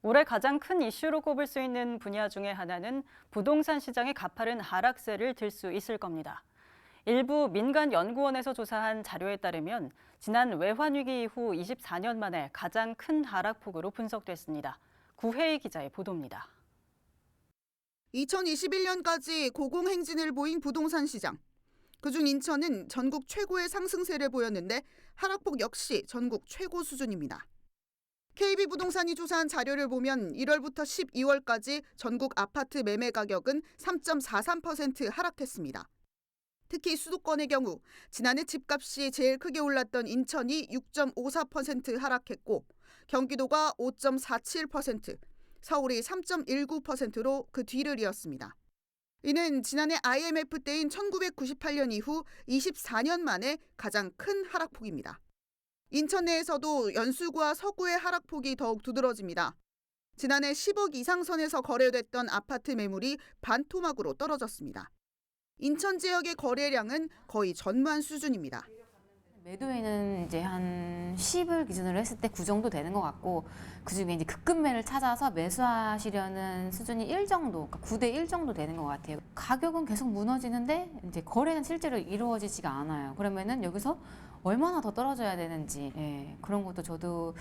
올해 가장 큰 이슈로 꼽을 수 있는 분야 중에 하나는 부동산 시장의 가파른 하락세를 들 수 있을 겁니다. 일부 민간 연구원에서 조사한 자료에 따르면 지난 외환위기 이후 24년 만에 가장 큰 하락폭으로 분석됐습니다. 구혜희 기자의 보도입니다. 2021년까지 고공행진을 보인 부동산 시장. 그중 인천은 전국 최고의 상승세를 보였는데 하락폭 역시 전국 최고 수준입니다. KB부동산이 조사한 자료를 보면 1월부터 12월까지 전국 아파트 매매 가격은 3.43% 하락했습니다. 특히 수도권의 경우 지난해 집값이 제일 크게 올랐던 인천이 6.54% 하락했고 경기도가 5.47%, 서울이 3.19%로 그 뒤를 이었습니다. 이는 지난해 IMF 때인 1998년 이후 24년 만에 가장 큰 하락폭입니다. 인천 내에서도 연수구와 서구의 하락폭이 더욱 두드러집니다. 지난해 10억 이상 선에서 거래됐던 아파트 매물이 반토막으로 떨어졌습니다. 인천 지역의 거래량은 거의 전무한 수준입니다. 매도에는 이제 한 10을 기준으로 했을 때 9 정도 되는 것 같고, 그중에 이제 급매를 찾아서 매수하시려는 수준이 1 정도, 그러니까 9대 1 정도 되는 것 같아요. 가격은 계속 무너지는데 이제 거래는 실제로 이루어지지가 않아요. 그러면은 여기서 얼마나 더 떨어져야 되는지, 그런 것도 저도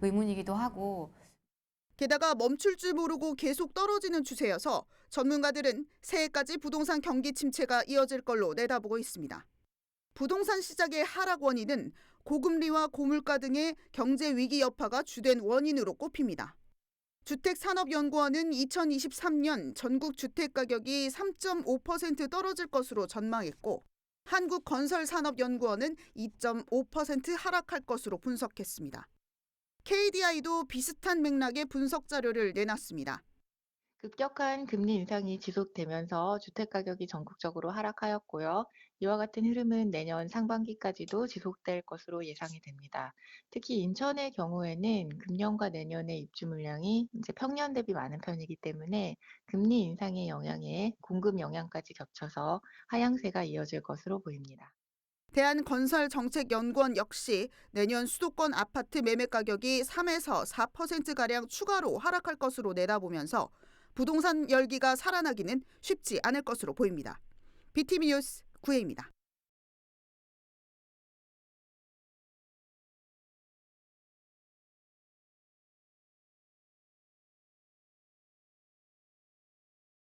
의문이기도 하고. 게다가 멈출 줄 모르고 계속 떨어지는 추세여서 전문가들은 새해까지 부동산 경기 침체가 이어질 걸로 내다보고 있습니다. 부동산 시장의 하락 원인은 고금리와 고물가 등의 경제 위기 여파가 주된 원인으로 꼽힙니다. 주택산업연구원은 2023년 전국 주택가격이 3.5% 떨어질 것으로 전망했고, 한국건설산업연구원은 2.5% 하락할 것으로 분석했습니다. KDI도 비슷한 맥락의 분석 자료를 내놨습니다. 급격한 금리 인상이 지속되면서 주택가격이 전국적으로 하락하였고요. 이와 같은 흐름은 내년 상반기까지도 지속될 것으로 예상이 됩니다. 특히 인천의 경우에는 금년과 내년의 입주 물량이 이제 평년 대비 많은 편이기 때문에 금리 인상의 영향에 공급 영향까지 겹쳐서 하향세가 이어질 것으로 보입니다. 대한건설정책연구원 역시 내년 수도권 아파트 매매 가격이 3에서 4%가량 추가로 하락할 것으로 내다보면서 부동산 열기가 살아나기는 쉽지 않을 것으로 보입니다. BTV 뉴스 구혜입니다.